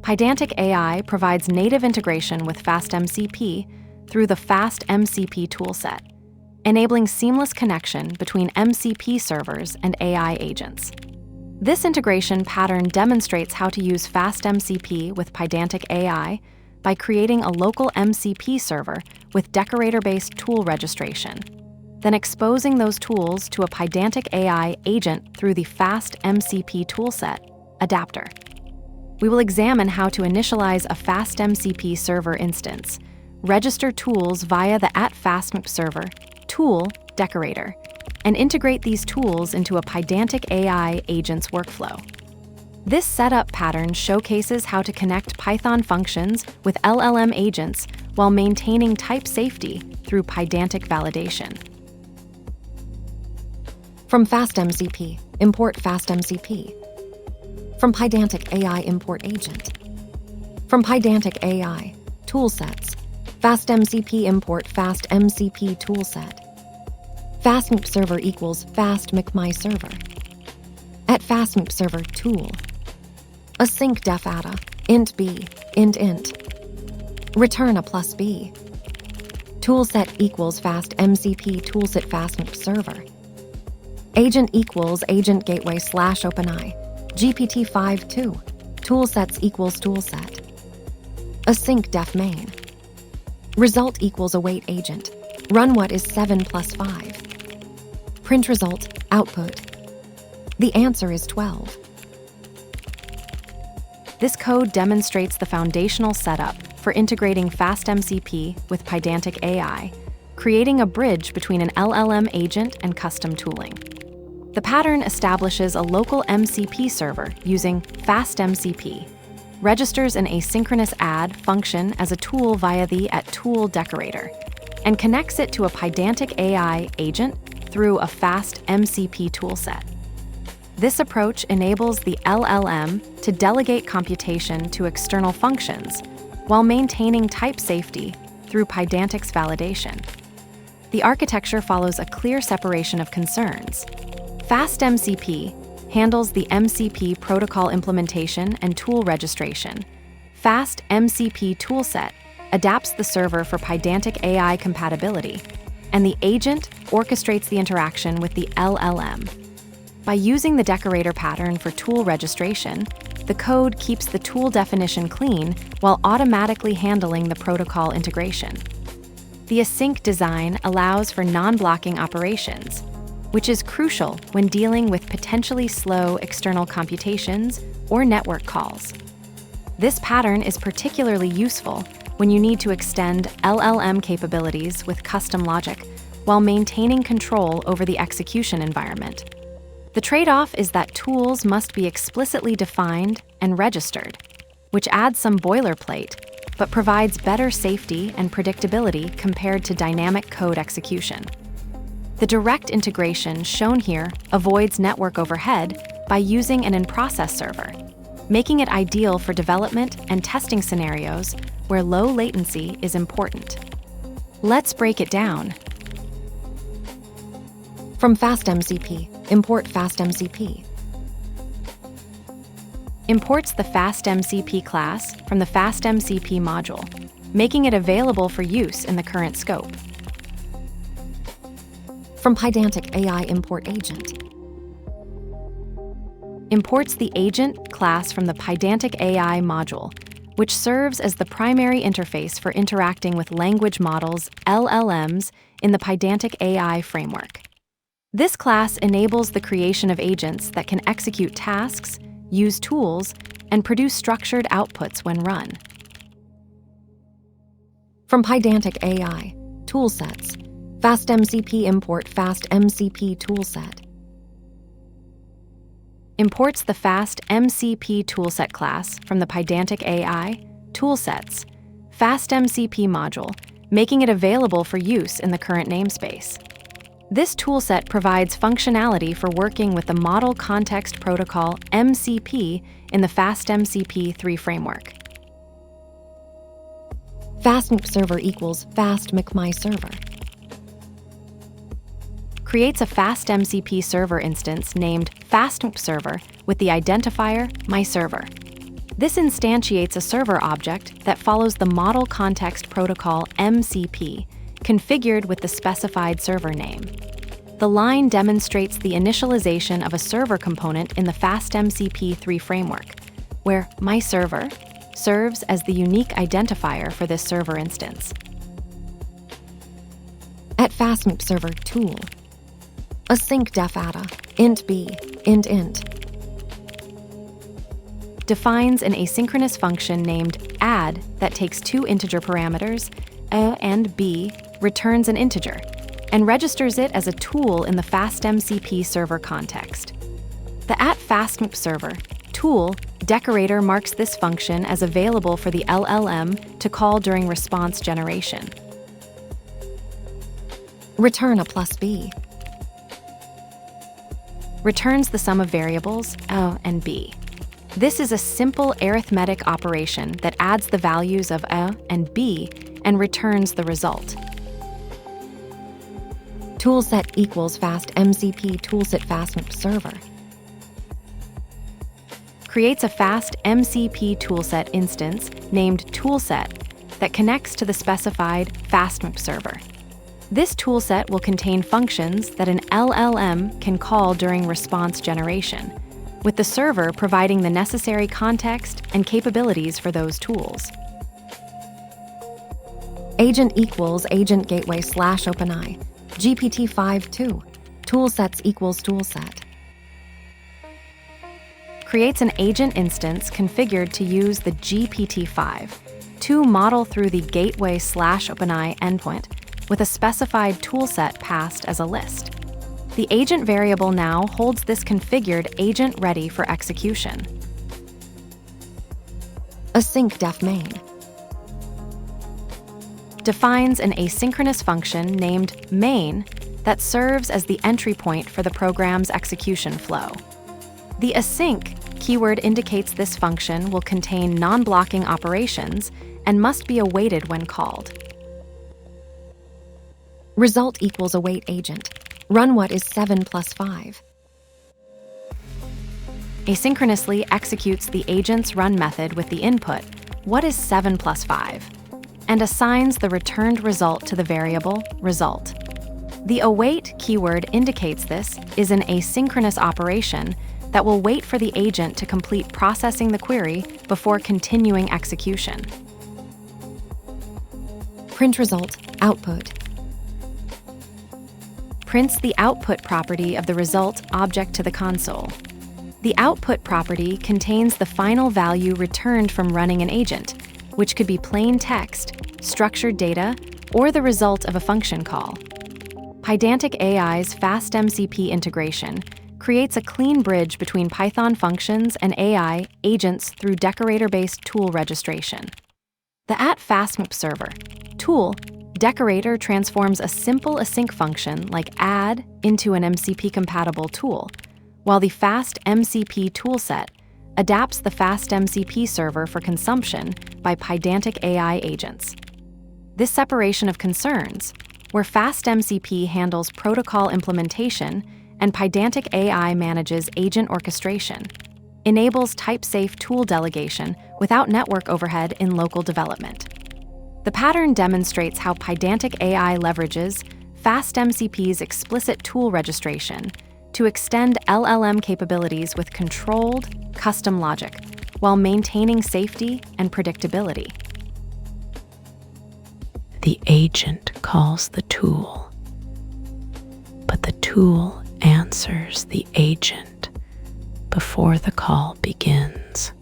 Pydantic AI provides native integration with FastMCP through the FastMCPToolset, enabling seamless connection between MCP servers and AI agents. This integration pattern demonstrates how to use FastMCP with Pydantic AI by creating a local MCP server with decorator-based tool registration, then exposing those tools to a Pydantic AI agent through the FastMCPToolset adapter. We will examine how to initialize a FastMCP server instance, register tools via the @FastMCP server tool decorator, and integrate these tools into a Pydantic AI agent's workflow. This setup pattern showcases how to connect Python functions with LLM agents while maintaining type safety through Pydantic validation. From FastMCP, import FastMCP. From Pydantic AI import agent. From Pydantic AI, toolsets. FastMCP import FastMCPToolset. FastMCP server equals FastMCP server. @FastMCP server tool. Async def atta, int b, int. Return a plus b. Toolset equals FastMCPToolset FastMCP server. Agent equals agent gateway / OpenAI. GPT-5.2. Toolsets equals toolset. Async def main. Result equals await agent. Run what is 7 plus 5. Print result, output. The answer is 12. This code demonstrates the foundational setup for integrating FastMCP with Pydantic AI, creating a bridge between an LLM agent and custom tooling. The pattern establishes a local MCP server using FastMCP, registers an asynchronous add function as a tool via the @tool decorator, and connects it to a Pydantic AI agent through a FastMCP toolset. This approach enables the LLM to delegate computation to external functions while maintaining type safety through Pydantic's validation. The architecture follows a clear separation of concerns. FastMCP handles the MCP protocol implementation and tool registration. FastMCPToolset adapts the server for Pydantic AI compatibility, and the agent orchestrates the interaction with the LLM. By using the decorator pattern for tool registration, the code keeps the tool definition clean while automatically handling the protocol integration. The async design allows for non-blocking operations, which is crucial when dealing with potentially slow external computations or network calls. This pattern is particularly useful when you need to extend LLM capabilities with custom logic while maintaining control over the execution environment. The trade-off is that tools must be explicitly defined and registered, which adds some boilerplate, but provides better safety and predictability compared to dynamic code execution. The direct integration shown here avoids network overhead by using an in-process server, making it ideal for development and testing scenarios where low latency is important. Let's break it down. From FastMCP, import FastMCP. Imports the FastMCP class from the FastMCP module, making it available for use in the current scope. From Pydantic AI import agent. Imports the agent class from the Pydantic AI module, which serves as the primary interface for interacting with language models, LLMs, in the Pydantic AI framework. This class enables the creation of agents that can execute tasks, use tools, and produce structured outputs when run. From Pydantic AI, toolsets. FastMCP import FastMCPToolset. Imports the FastMCPToolset class from the Pydantic AI, toolsets, FastMCP module, making it available for use in the current namespace. This toolset provides functionality for working with the Model Context Protocol MCP in the FastMCP3 framework. FastMCP server equals FastMCP server. Creates a FastMCP server instance named FastMCP server with the identifier myServer. This instantiates a server object that follows the Model Context Protocol MCP, configured with the specified server name. The line demonstrates the initialization of a server component in the FastMCP3 framework, where myServer serves as the unique identifier for this server instance. At FastMCPserver tool, async defAtta, int b, int. Defines an asynchronous function named add that takes two integer parameters, a and b, returns an integer, and registers it as a tool in the FastMCP server context. The at FastMCPserver tool decorator marks this function as available for the LLM to call during response generation. Return a plus b. Returns the sum of variables a and b. This is a simple arithmetic operation that adds the values of a and b and returns the result. Toolset equals FastMCPToolset FastMCPserver. Creates a FastMCPToolset instance named Toolset that connects to the specified FastMCPserver. This toolset will contain functions that an LLM can call during response generation, with the server providing the necessary context and capabilities for those tools. Agent equals agent gateway /OpenAI, GPT-5 toolsets equals toolset. Creates an agent instance configured to use the GPT-5 model through the gateway /OpenAI endpoint with a specified toolset passed as a list. The agent variable now holds this configured agent ready for execution. Async def main. Defines an asynchronous function named main that serves as the entry point for the program's execution flow. The async keyword indicates this function will contain non-blocking operations and must be awaited when called. Result equals await agent. Run what is 7 plus 5. Asynchronously executes the agent's run method with the input, what is 7 plus 5, and assigns the returned result to the variable result. The await keyword indicates this is an asynchronous operation that will wait for the agent to complete processing the query before continuing execution. Print result, output. Prints the output property of the result object to the console. The output property contains the final value returned from running an agent, which could be plain text, structured data, or the result of a function call. Pydantic AI's FastMCP integration creates a clean bridge between Python functions and AI agents through decorator-based tool registration. The at FastMCPserver tool decorator transforms a simple async function like add into an MCP-compatible tool, while the FastMCPToolset adapts the FastMCP server for consumption by Pydantic AI agents. This separation of concerns, where FastMCP handles protocol implementation and Pydantic AI manages agent orchestration, enables type-safe tool delegation without network overhead in local development. The pattern demonstrates how Pydantic AI leverages FastMCP's explicit tool registration to extend LLM capabilities with controlled, custom logic while maintaining safety and predictability. The agent calls the tool, but the tool answers the agent before the call begins.